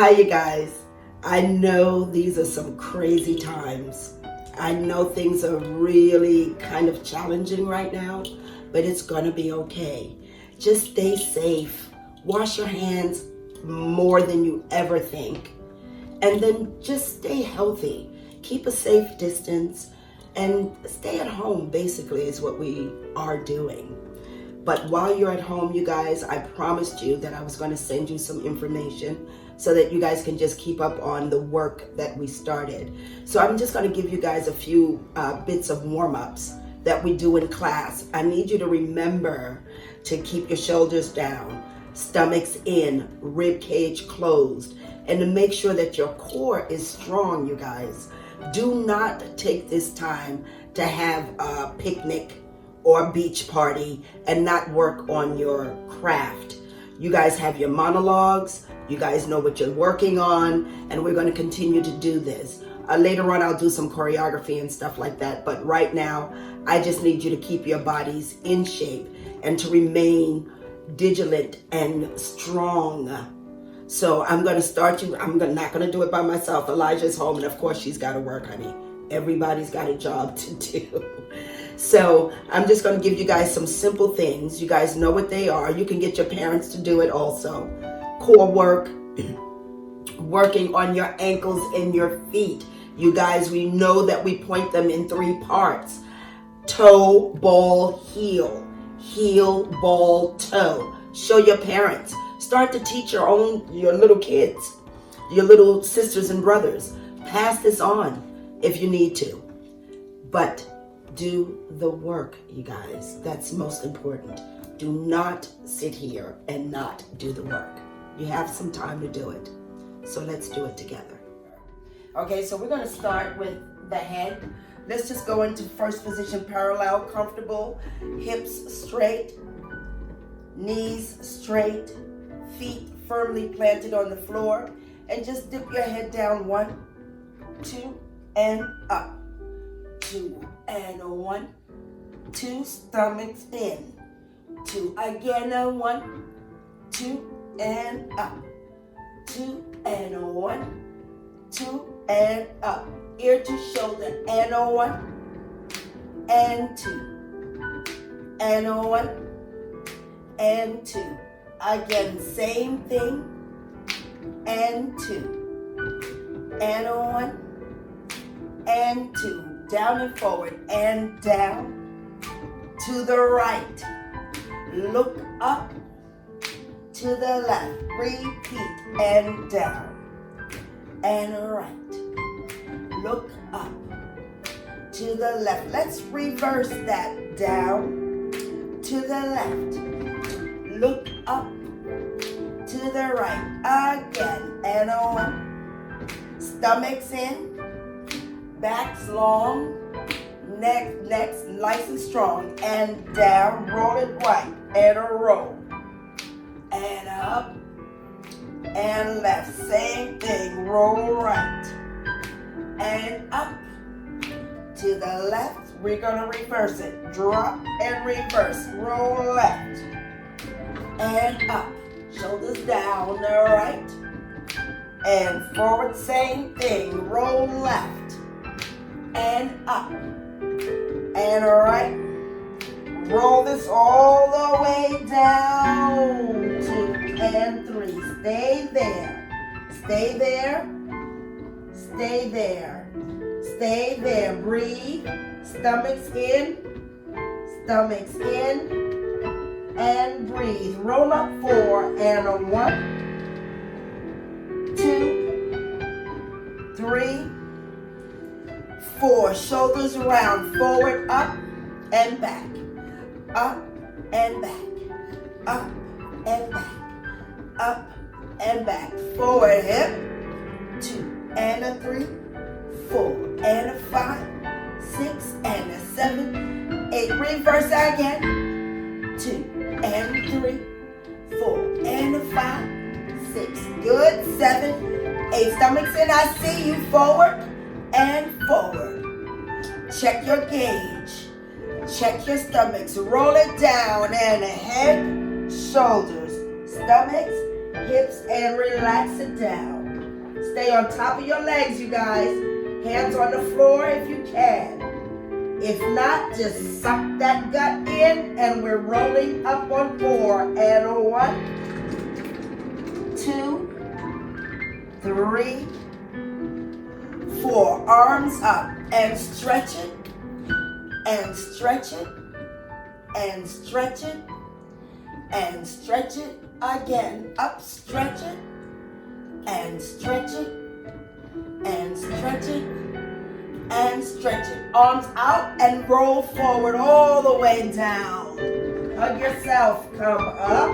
Hi, you guys. I know these are some crazy times. I know things are really kind of challenging right now, but it's going to be okay. Just stay safe. Wash your hands more than you ever think. And then just stay healthy. Keep a safe distance and stay at home, basically, is what we are doing. But while you're at home, you guys, I promised you that I was going to send you some information so that you guys can just keep up on the work that we started. So I'm just going to give you guys a few bits of warm-ups that we do in class. I need you to remember to keep your shoulders down, stomachs in, rib cage closed, and to make sure that your core is strong, you guys. Do not take this time to have a picnic or beach party and not work on your craft. You guys have your monologues, you guys know what you're working on, and we're going to continue to do this. Later on I'll do some choreography and stuff like that, but right now I just need you to keep your bodies in shape and to remain vigilant and strong. So I'm going to start you. I'm not going to do it by myself. Elijah's home, and of course she's got to work, honey. Everybody's got a job to do. So I'm just going to give you guys some simple things. You guys know what they are. You can get your parents to do it also. Core work, working on your ankles and your feet. You guys, we know that we point them in 3 parts. Toe, ball, heel. Heel, ball, toe. Show your parents. Start to teach your little kids, your little sisters and brothers. Pass this on if you need to. But do the work, you guys. That's most important. Do not sit here and not do the work. You have some time to do it. So let's do it together. Okay, so we're going to start with the head. Let's just go into first position, parallel, comfortable, hips straight, knees straight, feet firmly planted on the floor, and just dip your head down 1, 2, and up. 2 and 1, 2, stomachs in. 2 again, 1, 2, and up. 2 and 1, 2 and up. Ear to shoulder, and 1, and 2, and 1, and 2. Again, same thing, and 2, and 1, and 2. Down and forward, and down, to the right. Look up, to the left. Repeat, and down, and right. Look up, to the left. Let's reverse that. Down, to the left. Look up, to the right. Again, and 1. Stomachs in. Backs long, neck nice and strong, and down, roll it right, and a roll, and up, and left, same thing, roll right, and up, to the left, we're gonna reverse it, drop and reverse, roll left, and up, shoulders down, all right, and forward, same thing, roll left, and up, and right. Roll this all the way down, 2 and 3. Stay there, stay there, stay there, stay there. Breathe, stomachs in, and breathe. Roll up 4 and 1, 2, 3, 4. Shoulders round, forward, up and back, up and back, up and back, up and back. Forward hip, 2 and a 3, 4 and a 5, 6 and a 7, 8. Reverse again, 2 and 3, 4 and a 5, 6. Good, 7, 8. Stomachs in, I see you. Forward and forward. Check your gauge. Check your stomachs. Roll it down and head, shoulders, stomachs, hips, and relax it down. Stay on top of your legs, you guys. Hands on the floor if you can. If not, just suck that gut in, and we're rolling up on 4. And 1, 2, 3, 4. Arms up and stretch it, and stretch it, and stretch it, and stretch it again. Up, stretch it, and stretch it, and stretch it, and stretch it. Arms out and roll forward all the way down. Hug yourself. Come up.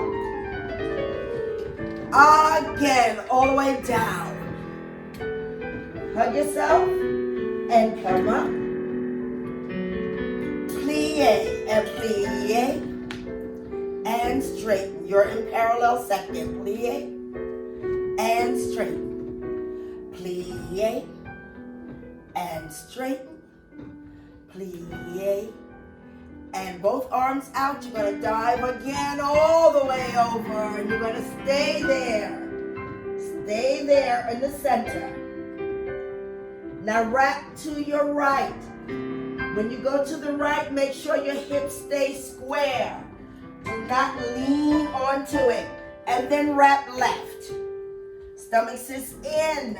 Again, all the way down. Hug yourself and come up. Plie and plie and straighten. You're in parallel second. Plie and straighten. Plie and straighten. Plie and both arms out. You're going to dive again all the way over, and you're going to stay there. Stay there in the center. Now wrap to your right. When you go to the right, make sure your hips stay square. Do not lean onto it. And then wrap left. Stomach sits in.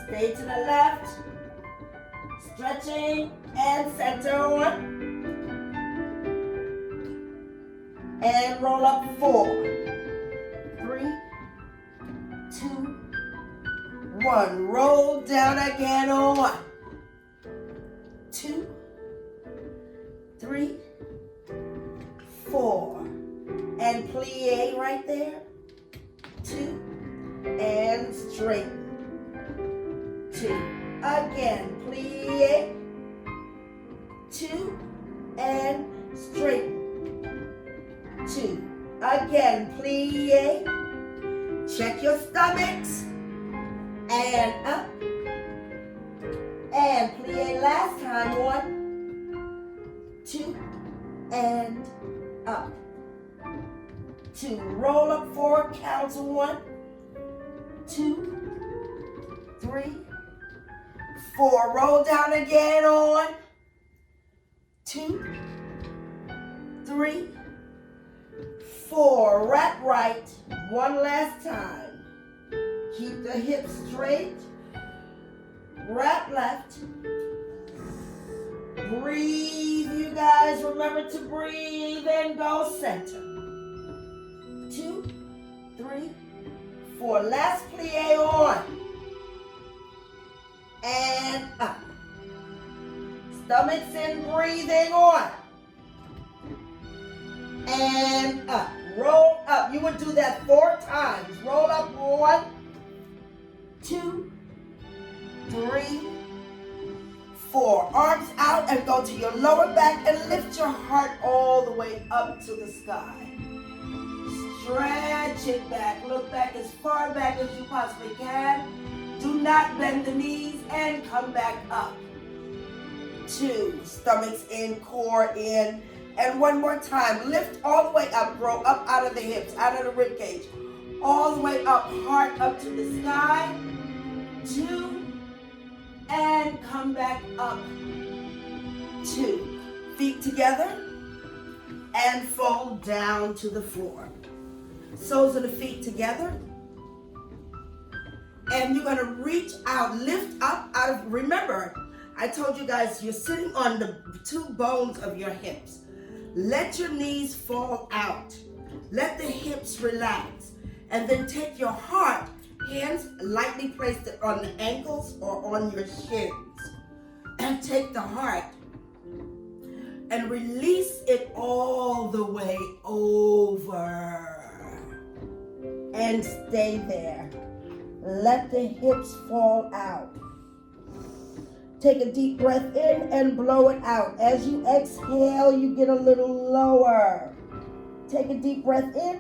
Stay to the left. Stretching and center on. And roll up 4, 3, 2, 1. Roll down again on 1, 2, 3, 4. And plie right there. 2 and straighten. 2. Again, plie. 2 and straighten. 2. Again, plie. Check your stomachs. And up. And plie last time. 1, 2, and up. 2. Roll up 4 counts. 1, 2, 3, 4. Roll down again on 2, 3, 4. Wrap right. 1 last time. Keep the hips straight. Wrap left. Breathe, you guys. Remember to breathe and go center. 2, 3, 4. Last plie on. And up. Stomachs in, breathing on. And up. Roll up. You would do that 4 times. Roll up 1, 2, 3, 4. Arms out and go to your lower back and lift your heart all the way up to the sky. Stretch it back. Look back as far back as you possibly can. Do not bend the knees and come back up. 2. Stomachs in, core in. And 1 more time. Lift all the way up. Grow up out of the hips, out of the rib cage. All the way up. Heart up to the sky. 2. And come back up. 2. Feet together. And fold down to the floor. Soles of the feet together. And you're going to reach out, lift up out of, remember, I told you guys you're sitting on the 2 bones of your hips. Let your knees fall out. Let the hips relax. And then take your heart, hands lightly placed on the ankles or on your shins. And take the heart and release it all the way over. And stay there. Let the hips fall out. Take a deep breath in and blow it out. As you exhale, you get a little lower. Take a deep breath in.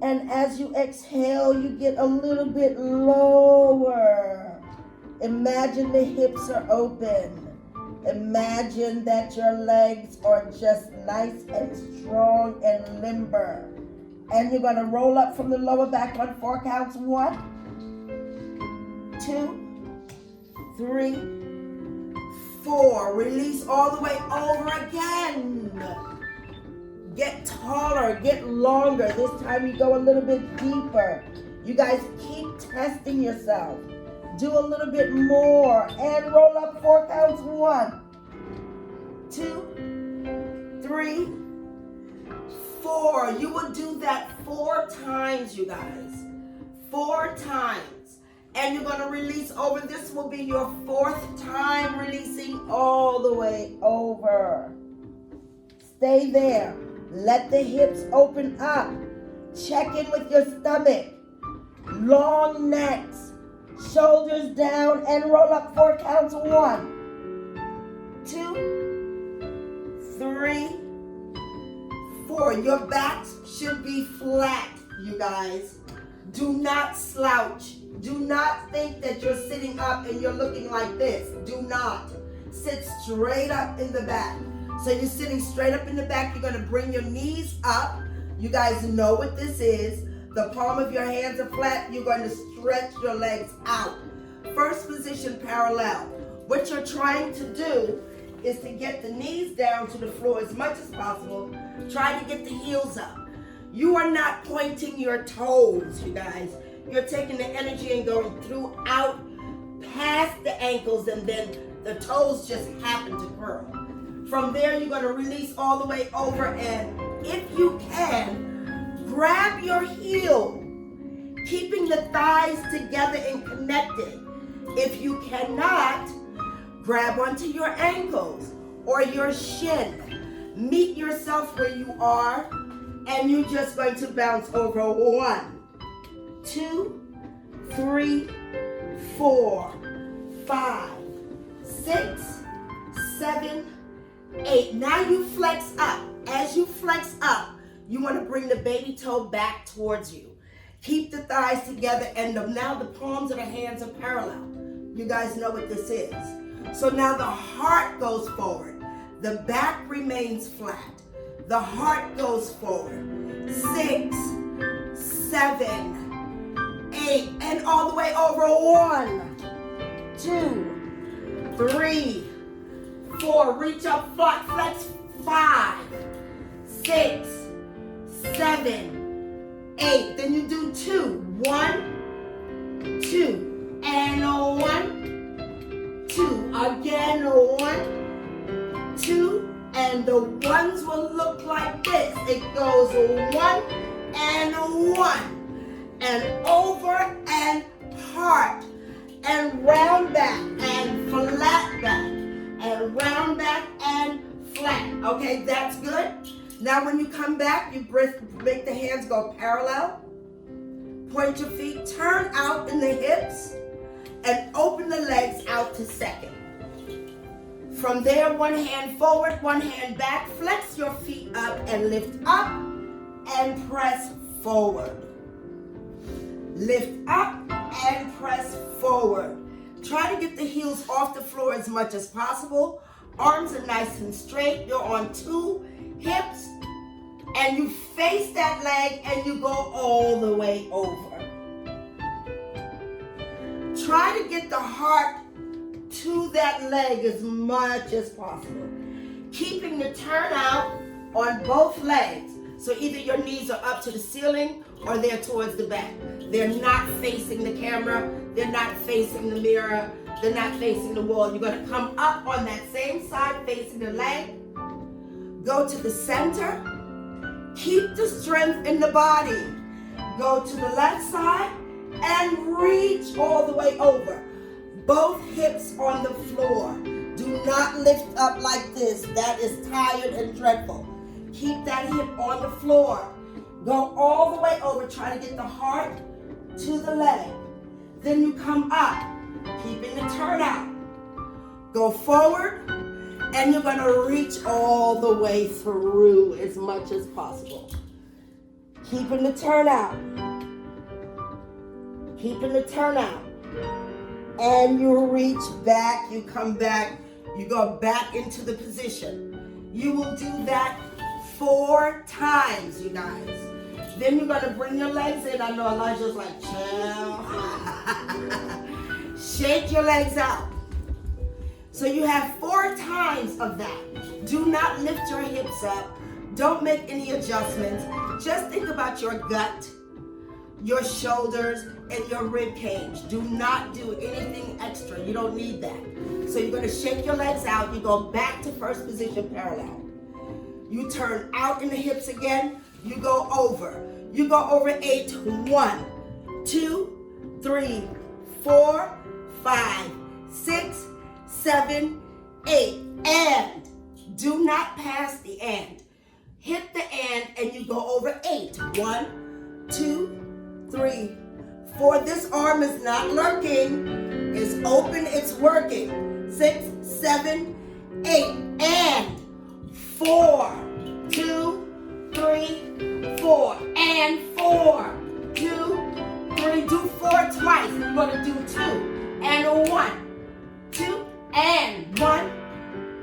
And as you exhale, you get a little bit lower. Imagine the hips are open. Imagine that your legs are just nice and strong and limber. And you're going to roll up from the lower back on 4 counts. 1, 2, 3, 4. Release all the way over again. Get taller, get longer. This time you go a little bit deeper. You guys keep testing yourself. Do a little bit more and roll up 4 counts. 1, 2, 3, 4. You will do that 4 times, you guys. 4 times. And you're going to release over. This will be your 4th time releasing all the way over. Stay there. Let the hips open up. Check in with your stomach. Long necks. Shoulders down and roll up 4 counts. 1, 2, 3, 4. Your backs should be flat, you guys. Do not slouch. Do not think that you're sitting up and you're looking like this. Do not. Sit straight up in the back. So you're sitting straight up in the back. You're going to bring your knees up. You guys know what this is. The palm of your hands are flat. You're going to stretch your legs out. First position, parallel. What you're trying to do is to get the knees down to the floor as much as possible. Try to get the heels up. You are not pointing your toes, you guys. You're taking the energy and going throughout past the ankles, and then the toes just happen to curl. From there, you're going to release all the way over, and if you can, grab your heel, keeping the thighs together and connected. If you cannot, grab onto your ankles or your shin. Meet yourself where you are, and you're just going to bounce over. 1, 2, 3, 4, 5, 6, 7, 8. Now you flex up. As you flex up, you want to bring the baby toe back towards you. Keep the thighs together, and now the palms of the hands are parallel. You guys know what this is. So now the heart goes forward. The back remains flat. The heart goes forward. 6, 7, 8, and all the way over. 1, 2, 3, 4. Reach up, flat, flex. 5, 6, 7, 8. Then you do 2. 1, 2, and 1, 2. Again, 1, 2, and the ones will look like this. It goes 1 and 1, and over and heart, and round back, and flat back, and round back, and flat. Okay, that's good. Now when you come back, you make the hands go parallel. Point your feet, turn out in the hips, and open the legs out to second. From there, one hand forward, one hand back. Flex your feet up and lift up and press forward. Lift up and press forward. Try to get the heels off the floor as much as possible. Arms are nice and straight. You're on 2 hips, and you face that leg and you go all the way over. Try to get the heart to that leg as much as possible. Keeping the turnout on both legs. So either your knees are up to the ceiling or they're towards the back. They're not facing the camera. They're not facing the mirror. They're not facing the wall. You're going to come up on that same side facing the leg. Go to the center. Keep the strength in the body. Go to the left side and reach all the way over. Both hips on the floor. Do not lift up like this. That is tired and dreadful. Keep that hip on the floor. Go all the way over. Try to get the heart to the leg. Then you come up, keeping the turnout. Go forward, and you're going to reach all the way through as much as possible. Keeping the turnout. Keeping the turnout. And you reach back, you come back, you go back into the position. You will do that 4 times, you guys. Then you're gonna bring your legs in. I know Elijah's like, chill. Shake your legs out. So you have 4 times of that. Do not lift your hips up. Don't make any adjustments. Just think about your gut, your shoulders, and your rib cage. Do not do anything extra. You don't need that. So you're gonna shake your legs out. You go back to first position parallel. You turn out in the hips again. You go over. You go over 8. 1, 2, 3, 4, 5, 6, 7, 8. And do not pass the and. Hit the and you go over 8. 1, 2, 3, 4. This arm is not lurking. It's open, it's working. 6, 7, 8. And 4, 2, 3, 4. And 4, 2, 3. Do 4 twice. We're going to do 2. And a 1. 2. And 1.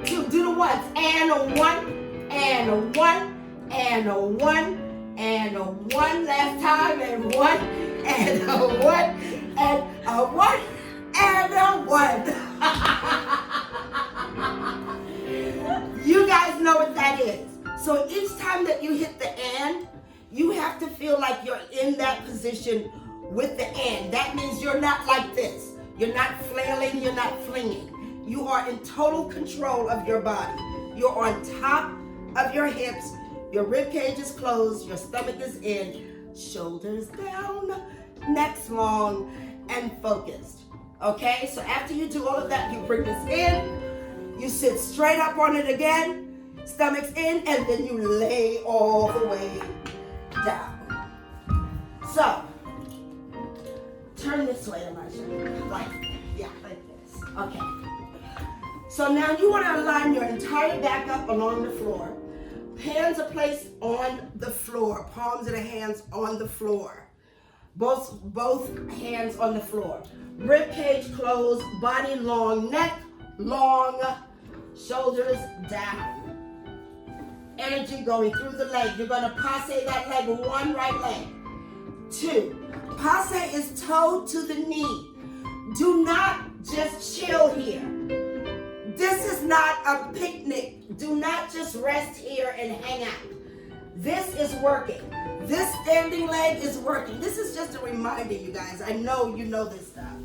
2. Do the ones. And a 1. And a 1, and a 1, and a 1 last time, and 1, and a 1, and a 1, and a 1. You guys know what that is. So each time that you hit the and, you have to feel like you're in that position with the and. That means you're not like this. You're not flailing, you're not flinging. You are in total control of your body. You're on top of your hips, your rib cage is closed, your stomach is in, shoulders down, necks long, and focused. Okay, so after you do all of that, you bring this in, you sit straight up on it again, stomach's in, and then you lay all the way down. So, turn this way, Elijah. Like this. Okay. So now you want to align your entire back up along the floor. Hands are placed on the floor. Palms of the hands on the floor. Both hands on the floor. Rib cage closed, body long, neck long, shoulders down. Energy going through the leg. You're going to passe that leg, 1 right leg. 2. Passe is toe to the knee. Do not just chill here. This is not a picnic. Do not just rest here and hang out. This is working. This standing leg is working. This is just a reminder, you guys. I know you know this stuff.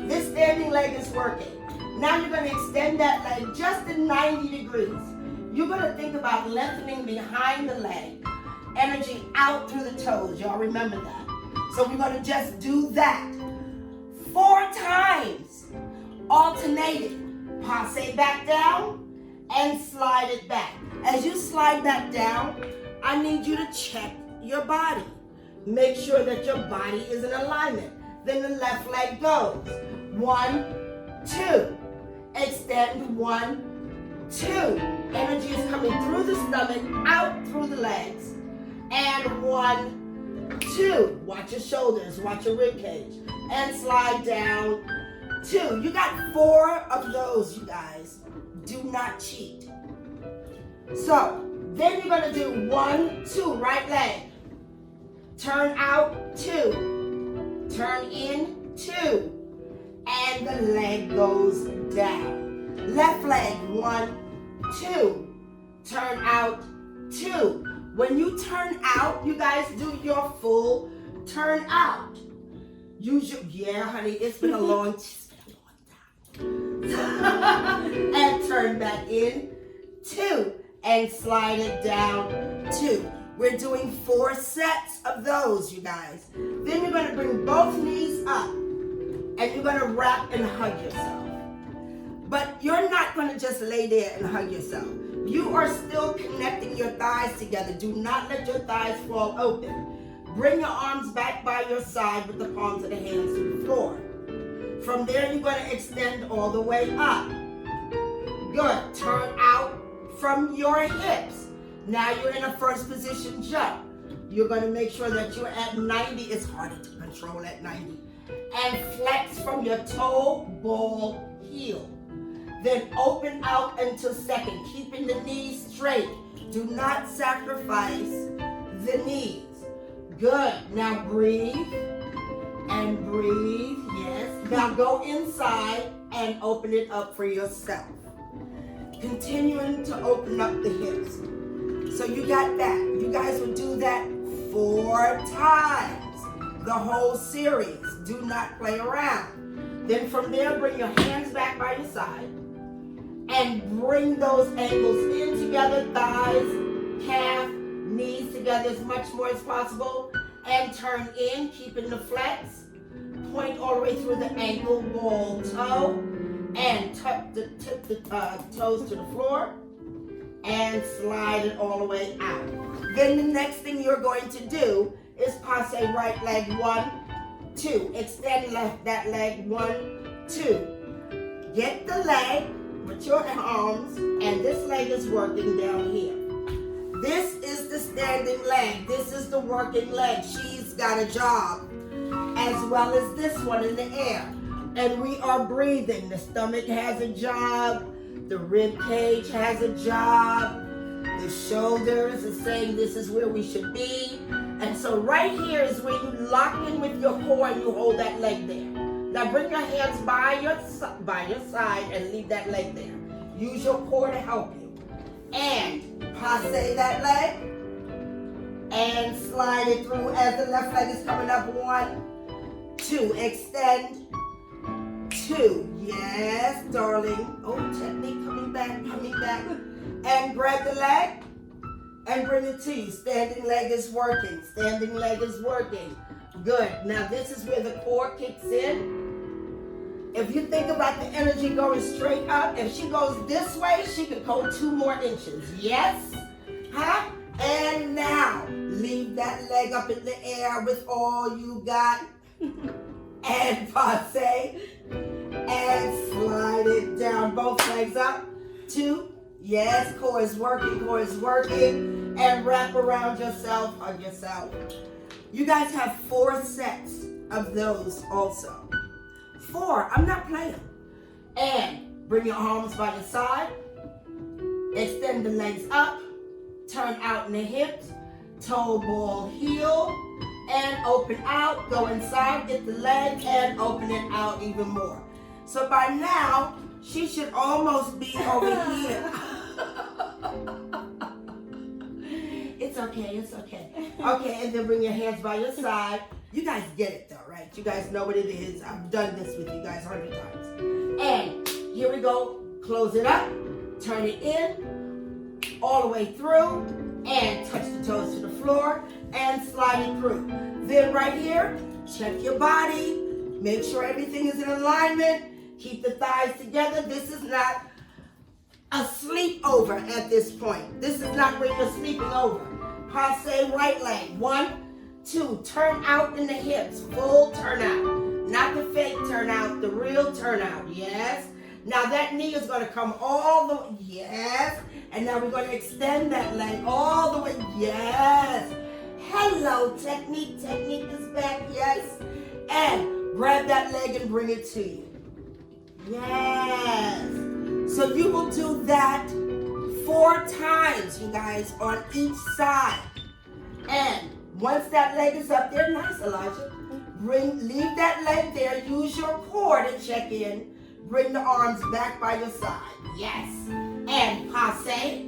This standing leg is working. Now you're going to extend that leg just in 90 degrees. You're going to think about lengthening behind the leg. Energy out through the toes. Y'all remember that. So we're going to just do that 4 times. Alternating. Passe back down and slide it back. As you slide that down, I need you to check your body. Make sure that your body is in alignment. Then the left leg goes. 1, 2. Extend 1, 2. Energy is coming through the stomach, out through the legs. And 1, 2. Watch your shoulders, watch your rib cage. And slide down. 2. You got 4 of those, you guys. Do not cheat. So, then you're going to do 1, 2, right leg. Turn out, 2. Turn in, 2. And the leg goes down. Left leg, 1, 2. Turn out, 2. When you turn out, you guys do your full turn out. Use your, yeah, honey, it's been a long time. And turn back in, 2. And slide it down, 2. We're doing 4 sets of those, you guys. Then you're going to bring both knees up. And you're going to wrap and hug yourself. But you're not going to just lay there and hug yourself. You are still connecting your thighs together. Do not let your thighs fall open. Bring your arms back by your side with the palms of the hands to the floor. From there, you're going to extend all the way up. Good. Turn out from your hips. Now you're in a first position jump. You're going to make sure that you're at 90. It's harder to control at 90. And flex from your toe, ball, heel. Then open out into second, keeping the knees straight. Do not sacrifice the knees. Good. Now breathe and breathe. Yes. Now go inside and open it up for yourself. Continuing to open up the hips. So you got that. You guys will do that 4 times. The whole series. Do not play around. Then from there, bring your hands back by your side. And bring those ankles in together. Thighs, calf, knees together as much more as possible. And turn in, keeping the flex. Point all the way through the ankle, ball, toe. And tip the toes to the floor. And slide it all the way out. Then the next thing you're going to do is passe right leg 1, 2. Extend that leg 1, 2. Get the leg with your arms, and this leg is working down here. This is the standing leg. This is the working leg. She's got a job, as well as this one in the air. And we are breathing. The stomach has a job. The rib cage has a job. The shoulders are saying this is where we should be. And so right here is where you lock in with your core and you hold that leg there. Now bring your hands by your side and leave that leg there. Use your core to help you. And passe that leg. And slide it through as the left leg is coming up. 1, 2. Extend. 2. Yes, darling. Oh, technique coming back. And grab the leg and bring it to you. Standing leg is working. Standing leg is working. Good. Now this is where the core kicks in. If you think about the energy going straight up, if she goes this way, she could go 2 more inches. Yes? Huh? And now, leave that leg up in the air with all you got. And passe. And slide it down. Both legs up. 2. Yes, core is working, core is working. And wrap around yourself, hug yourself. You guys have 4 sets of those also. 4, I'm not playing. And bring your arms by your side. Extend the legs up. Turn out in the hips. Toe, ball, heel. And open out. Go inside, get the leg, and open it out even more. So by now, she should almost be over here. It's okay, it's okay. Okay, and then bring your hands by your side. You guys get it though, right? You guys know what it is. I've done this with you guys 100 times. And here we go. Close it up. Turn it in. All the way through. And touch the toes to the floor. And slide it through. Then right here, check your body. Make sure everything is in alignment. Keep the thighs together. This is not a sleepover at this point. This is not where you're sleeping over. Passe right leg. 1, 2. Turn out in the hips. Full turnout. Not the fake turnout, the real turnout. Yes. Now that knee is going to come all the way. Yes. And now we're going to extend that leg all the way. Yes. Hello, technique. Technique is back. Yes. And grab that leg and bring it to you. Yes. So you will do that 4 times, you guys, on each side. And once that leg is up there, nice, Elijah. Leave that leg there. Use your core to check in. Bring the arms back by your side. Yes. And passe.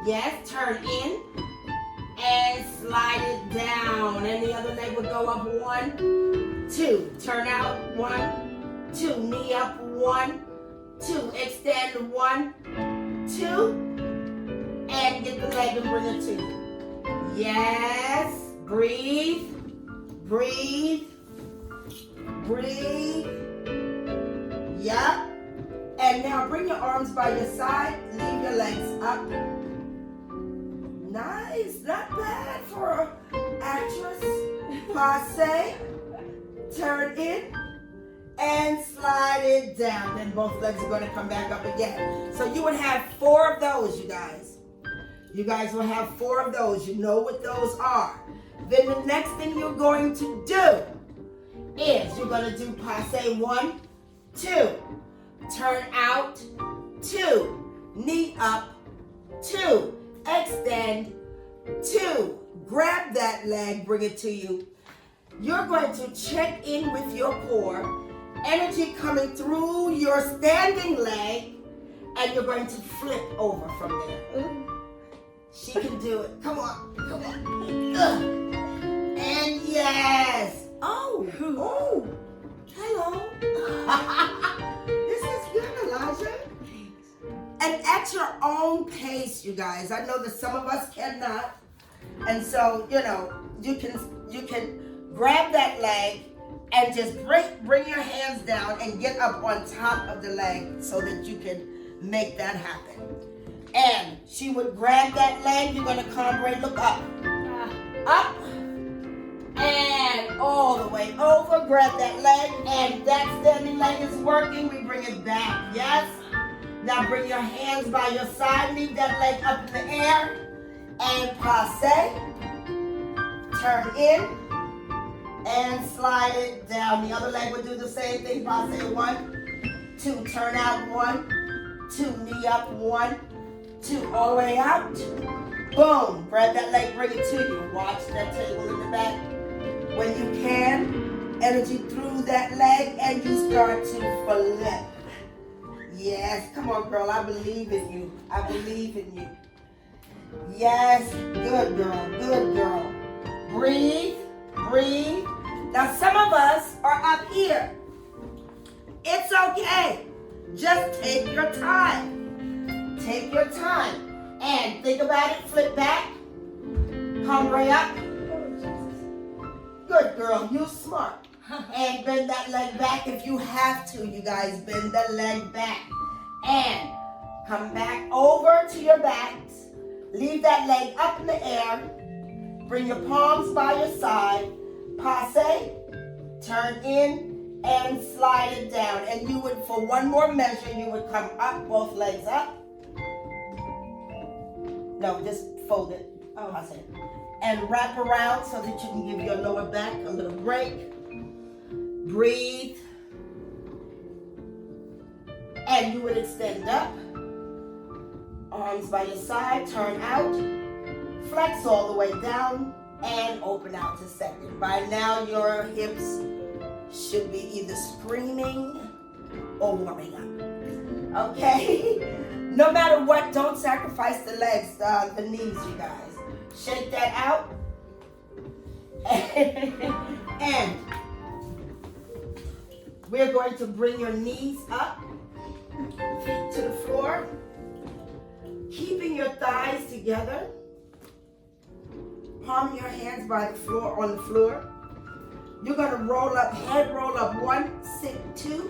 Yes. Turn in. And slide it down. And the other leg would go up. 1, 2. Turn out. 1, 2. Knee up. 1, 2. Extend. 1, 2. And get the leg and bring it to you. Yes. Breathe. Breathe. Breathe. Yep. And now bring your arms by your side. Leave your legs up. Nice. Not bad for an actress. Passe. Turn in. And slide it down. Then both legs are going to come back up again. So you would have 4 of those, you guys. You guys will have 4 of those. You know what those are. Then the next thing you're going to do is you're going to do passe 1, 2. Turn out. 2. Knee up. 2. Extend. 2. grab that leg, bring it to you. You're going to check in with your core, energy coming through your standing leg, and you're going to flip over from there. She can do it. Come on, come on. And yes. Oh, hello. This is good, Elijah. And at your own pace, you guys. I know that some of us cannot. And so, you can grab that leg and just bring your hands down and get up on top of the leg so that you can make that happen. And she would grab that leg. You're going to cambre, look up. Up. And all the way over. Grab that leg. And that standing leg is working. We bring it back. Yes? Now bring your hands by your side. Leave that leg up in the air. And passe. Turn in. And slide it down. The other leg would do the same thing. Passe 1, 2. Turn out 1, 2. Knee up 1, 2. All the way out. Boom. Grab that leg. Bring it to you. Watch that table in the back. When you can, energy through that leg and you start to flip. Yes. Come on, girl. I believe in you. I believe in you. Yes. Good girl. Good girl. Breathe. Breathe. Now some of us are up here. It's okay. Just take your time. Take your time. And think about it. Flip back. Come right up. Good girl. You smart. And bend that leg back if you have to, you guys. Bend the leg back. And come back over to your backs. Leave that leg up in the air. Bring your palms by your side. Passe, turn in, and slide it down. And you would, for one more measure, you would come up, both legs up. No, just fold it. Passe. And wrap around so that you can give your lower back a little break. Breathe. And you would extend up. Arms by your side, turn out. Flex all the way down. And open out to second. By now, your hips should be either screaming or warming up. Okay? No matter what, don't sacrifice the legs, the knees, you guys. Shake that out. And we're going to bring your knees up, feet to the floor, keeping your thighs together. Palm your hands by the floor, on the floor. You're going to roll up, head roll up 1, sit 2.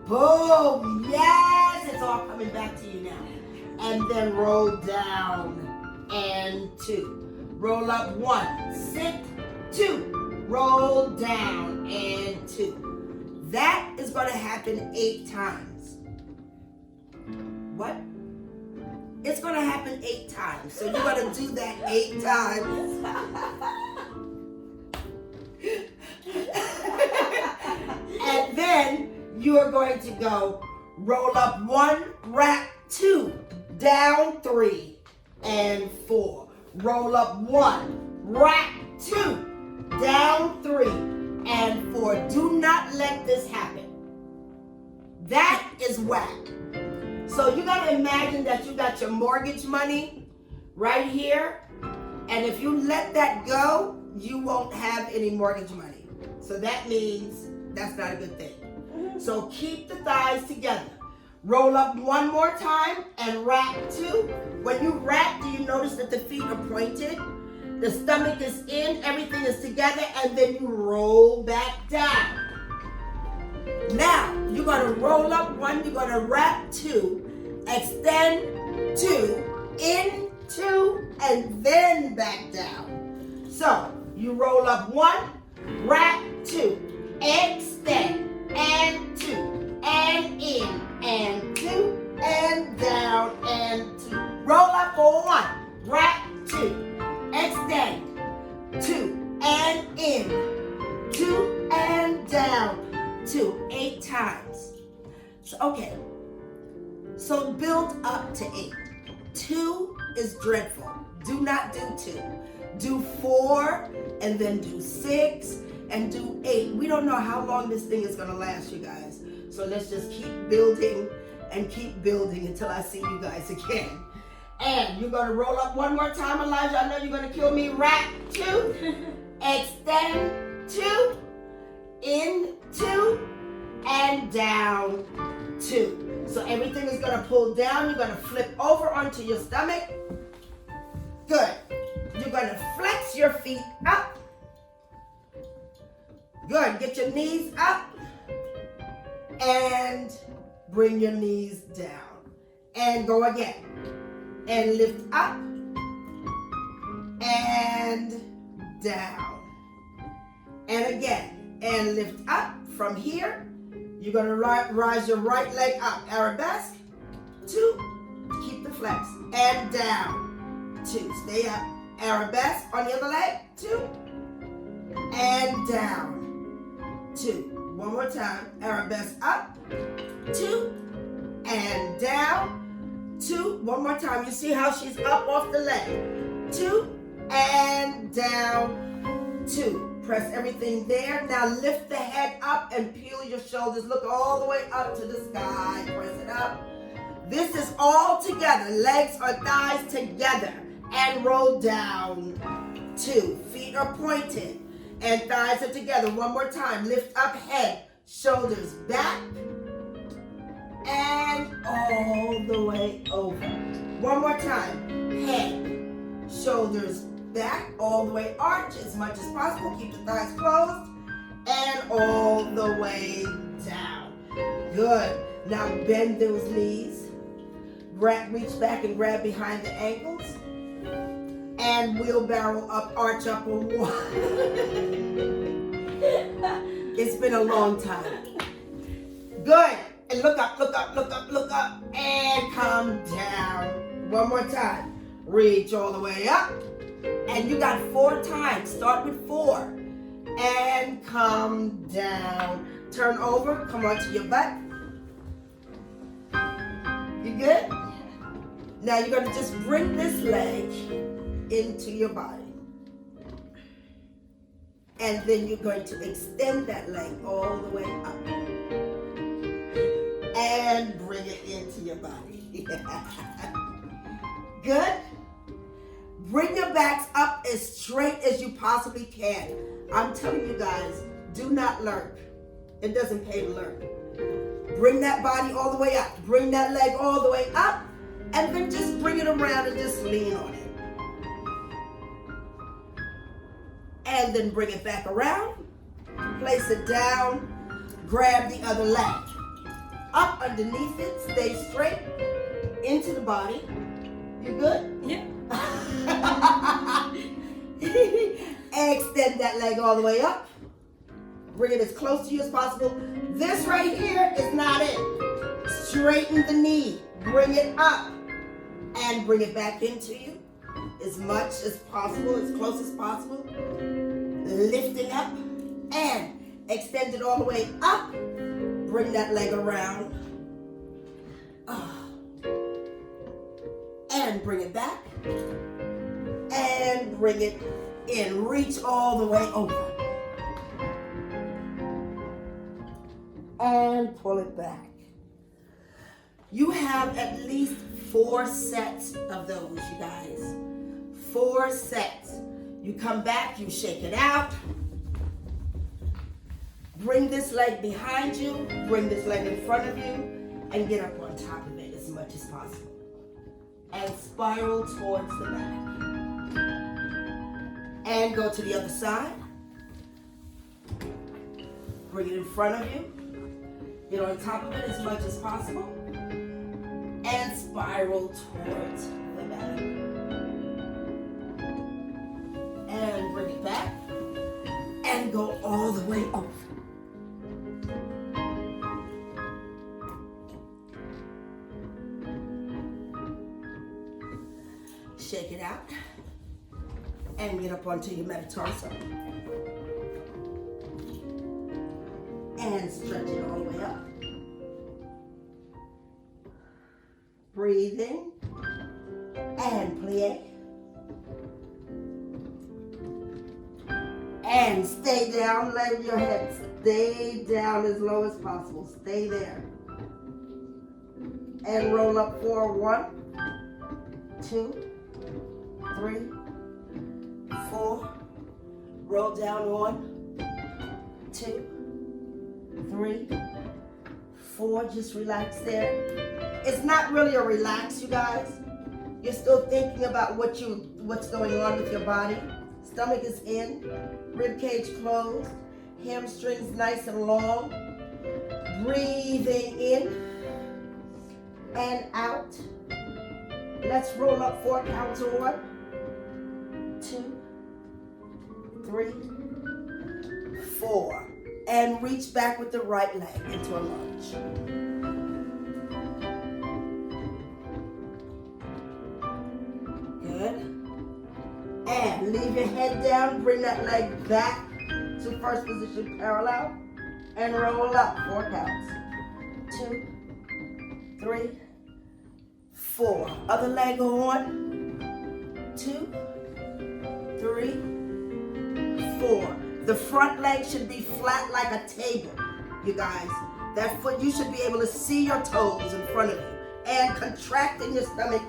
Boom, yes, it's all coming back to you now. And then roll down and 2. Roll up 1, sit 2. Roll down and 2. That is going to happen 8 times. What? It's going to happen 8 times. So you're going to do that 8 times. And then you're going to go roll up 1, wrap 2, down 3, and 4. Roll up 1, wrap 2, down 3, and 4. Do not let this happen. That is whack. So you got to imagine that you got your mortgage money right here. And if you let that go, you won't have any mortgage money. So that means that's not a good thing. So keep the thighs together. Roll up 1 more time and wrap 2. When you wrap, do you notice that the feet are pointed? The stomach is in, everything is together, and then you roll back down. Now, you're going to roll up 1, you're going to wrap 2, extend 2, in 2, and then back down. So, you roll up 1, wrap 2, extend, and 2, and in, and 2, and down, and 2. Roll up for 1, wrap 2, extend, 2, and in, 2, and down. 2, 8 times. So, okay. So build up to 8. 2, is dreadful. Do not do 2. Do 4 and then do 6 and do 8. We don't know how long this thing is going to last, you guys. So let's just keep building and keep building until I see you guys again. And you're going to roll up one more time, Elijah. I know you're going to kill me. Wrap 2, extend 2, in 2, and down 2. So everything is going to pull down. You're going to flip over onto your stomach. Good. You're going to flex your feet up. Good. Get your knees up. And bring your knees down. And go again. And lift up. And down. And again. And lift up. From here, you're going to rise your right leg up. Arabesque. 2. Keep the flex. And down. 2. Stay up. Arabesque on the other leg. 2. And down. 2. One more time. Arabesque up. 2. And down. 2. One more time. You see how she's up off the leg. 2. And down. 2. Press everything there. Now lift the head up and peel your shoulders. Look all the way up to the sky. Press it up. This is all together. Legs or thighs together. And roll down. 2. Feet are pointed. And thighs are together. One more time. Lift up head. Shoulders back. And all the way over. One more time. Head. Shoulders back. All the way arch as much as possible. Keep the thighs closed. And all the way down. Good. Now bend those knees. Reach back and grab behind the ankles. And wheelbarrow up, arch up on one. It's been a long time. Good. And look up, look up, look up, look up. And come down. One more time. Reach all the way up. And you got 4 times. Start with 4. And come down. Turn over. Come onto your butt. You good? Now you're going to just bring this leg into your body. And then you're going to extend that leg all the way up. And bring it into your body. Good? Bring your backs up as straight as you possibly can. I'm telling you guys, do not lurk. It doesn't pay to lurk. Bring that body all the way up. Bring that leg all the way up. And then just bring it around and just lean on it. And then bring it back around. Place it down. Grab the other leg. Up underneath it. Stay straight. Into the body. You good? Yeah. Extend that leg all the way up. Bring it as close to you as possible. This right here is not it. Straighten the knee. Bring it up. And bring it back into you. As much as possible, as close as possible. Lifting up. And extend it all the way up. Bring that leg around. And bring it back. And bring it in. Reach all the way over. And pull it back. You have at least 4 sets of those, you guys. 4 sets. You come back, you shake it out. Bring this leg behind you. Bring this leg in front of you. And get up on top of it as much as possible. And spiral towards the back. And go to the other side. Bring it in front of you. Get on top of it as much as possible. And spiral towards the back. And bring it back. And go all the way over. Shake it out. And get up onto your metatarsal. And stretch it all the way up. Breathe in. and plie. And stay down, let your head stay down as low as possible. Stay there. And roll up for 1, 2, 3, 4. Roll down 1, 2, 3, 4. Just relax there. It's not really a relax, you guys. You're still thinking about what's going on with your body. Stomach is in, rib cage closed, hamstrings nice and long. Breathing in and out. Let's roll up 4 counts of 1, 2, 3, 4. And reach back with the right leg into a lunge. Good. And leave your head down, bring that leg back to first position parallel, and roll up 4 counts. 2, 3, 4. Other leg on. 2, 3, 4. The front leg should be flat like a table, you guys. That foot, you should be able to see your toes in front of you. And contract in your stomach.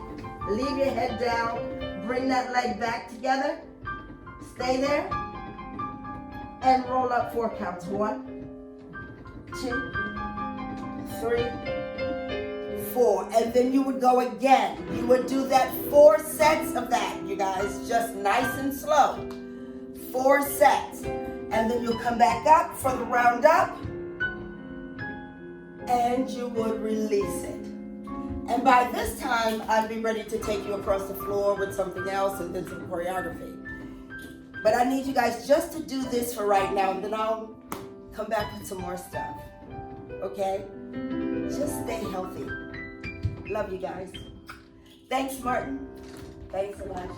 Leave your head down. Bring that leg back together. Stay there. And roll up 4 counts. 1, 2, 3, 4. And then you would go again. You would do that 4 sets of that, you guys. Just nice and slow. 4 sets. And then you'll come back up for the round up. And you would release it. And by this time, I'd be ready to take you across the floor with something else and then some choreography. But I need you guys just to do this for right now, and then I'll come back with some more stuff. Okay? Just stay healthy. Love you guys. Thanks, Martin. Thanks, Elijah.